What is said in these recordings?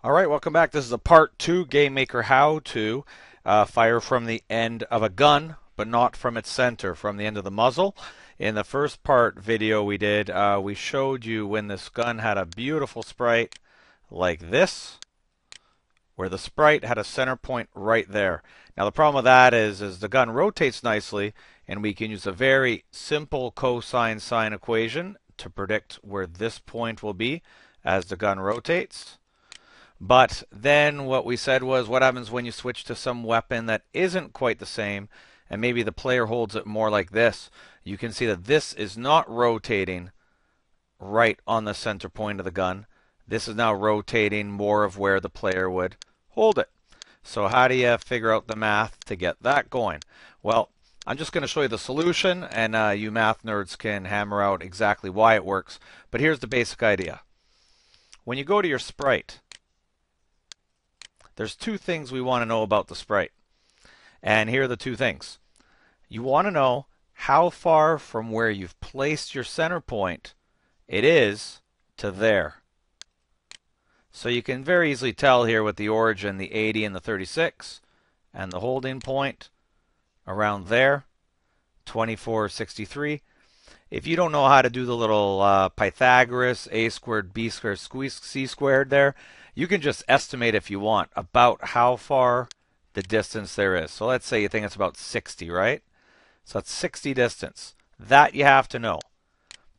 All right, welcome back. This is a part two Gamemaker how to fire from the end of a gun, but not from its center, from the end of the muzzle. In the first part video we did, we showed you when this gun had a beautiful sprite like this, where the sprite had a center point right there. Now the problem with that is the gun rotates nicely, and we can use a very simple cosine sine equation to predict where this point will be as the gun rotates. But then what we said was, what happens when you switch to some weapon that isn't quite the same, and maybe the player holds it more like this? You can see that this is not rotating right on the center point of the gun. This is now rotating more of where the player would hold it. So how do you figure out the math to get that going? Well, I'm just going to show you the solution, and you math nerds can hammer out exactly why it works. But here's the basic idea. When you go to your sprite, there's two things we want to know about the sprite. And here are the two things. You want to know how far from where you've placed your center point it is to there. So you can very easily tell here with the origin, the 80 and the 36, and the holding point around there, 2463. If you don't know how to do the little Pythagoras, a squared, b squared, c squared there, you can just estimate if you want about how far the distance there is. So let's say you think it's about 60, right? So that's 60 distance. That you have to know.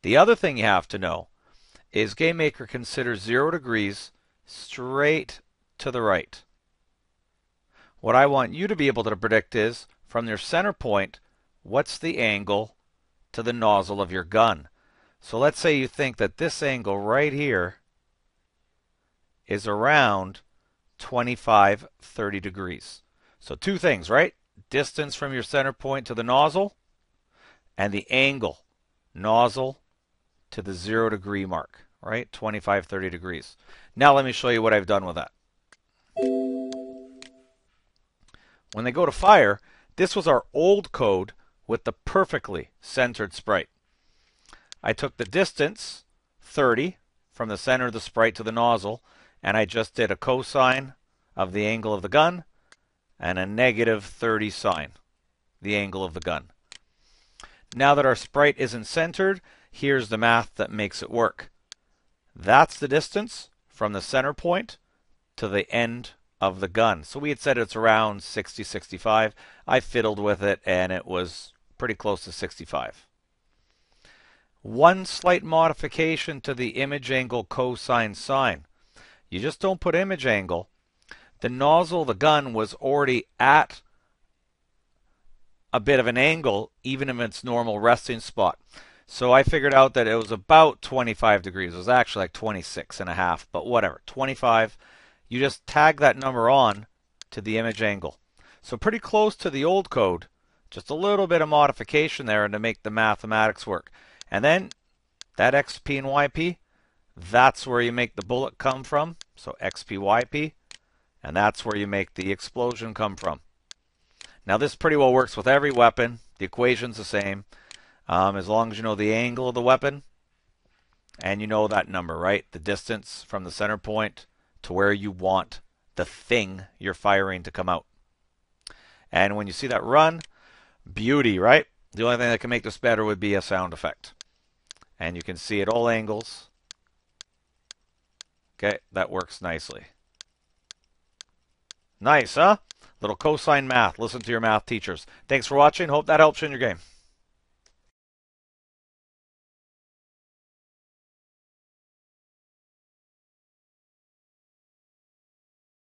The other thing you have to know is Gamemaker considers 0 degrees straight to the right. What I want you to be able to predict is, from your center point, what's the angle to the nozzle of your gun? So let's say you think that this angle right here is around 25, 30 degrees. So two things, right? Distance from your center point to the nozzle, and the angle, nozzle to the 0 degree mark, right? 25, 30 degrees. Now let me show you what I've done with that. When they go to fire, this was our old code with the perfectly centered sprite. I took the distance, 30, from the center of the sprite to the nozzle, and I just did a cosine of the angle of the gun and a negative 30 sine, the angle of the gun. Now that our sprite isn't centered, here's the math that makes it work. That's the distance from the center point to the end of the gun. So we had said it's around 60, 65. I fiddled with it, and it was pretty close to 65. One slight modification to the image angle cosine sine. You just don't put image angle. The nozzle of the gun was already at a bit of an angle, even in its normal resting spot. So I figured out that it was about 25 degrees. It was actually like 26 and a half, but whatever, 25. You just tag that number on to the image angle. So pretty close to the old code, just a little bit of modification there to make the mathematics work. And then that XP and YP, that's where you make the bullet come from. So XP, YP, and that's where you make the explosion come from. Now this pretty well works with every weapon. The equation's the same. As long as you know the angle of the weapon and you know that number, right? The distance from the center point to where you want the thing you're firing to come out. And when you see that run, beauty, right? The only thing that can make this better would be a sound effect. And you can see at all angles. Okay, that works nicely. Nice, huh? Little cosine math. Listen to your math teachers. Thanks for watching. Hope that helps you in your game.